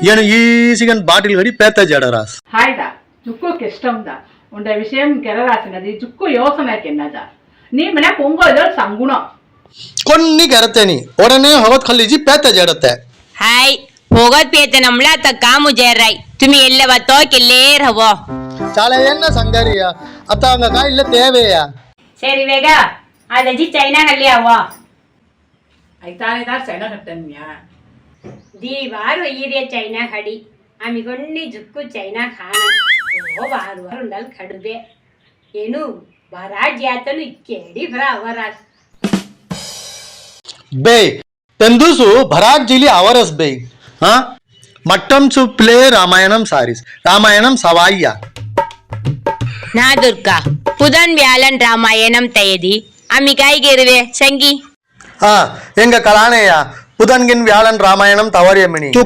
ಏನು ఈసిగన్ బాటిల్ గడి పేత జడరాస్ హాయ్దా జుక్కు కిష్టందా ఉండే విషయం కెరరాసినది జుక్కు యోసనకెన్నదా ನೀ ಮನೆ ಪೊಂಗೋದ ಸಂಗುಣ కొన్ని గరతేని ಒಡನೆ ಹವತ್ ಖಲ್ಲಿಜಿ పేತ ಜಡತೆ हाय ಹೋಗೋದ್ ಪೇತೆ ನಮ್ಲಾ ತ ಕಾಮು ಜೇರೈ ತುಮಿ ಎಲ್ಲವ ತೋಕಿಲ್ಲೇ ರವೋ చాలా ఎన్న సంగరియ అతాంగ కాయిల్ల తేవేయ ಸರಿ ಬೇಗ ಅದಜಿ ಚೈನಾ ಹಲ್ಲಿ ಅವೋ ಐತಾನೇದ ಸೈನ ಕಟ್ಟನ್ಯಾ ದೀವಾರು ಈರಿಯ ಚೈನಾ ಹಡಿ ಆಮಿಗೊಂಡಿ ಜುಕ್ಕು ಚೈನಾ ಖಾನ ಓ ವಾರು ವಾರುಂಡಲ್ ಕಡುಬೆ ಏನು ಬರಾಜ್ ಯಾತನು ಕೇಡಿ ಭರ ಅವರಾಜ್ బే తెందుసు భరాట్ జిలి అవరస్ బే మట్టం సు ప్లే రామాయణం సారీస్ రామాయణం సవాయ్య ನಾ ದುರ್ಗಾ புதன் வியாழன் ராமாயணம் தயதி அமிகாய்க்கு இருவே சங்கி எங்க கலானையா புதன்கின் வியாழன் ராமாயணம் தவறியமினி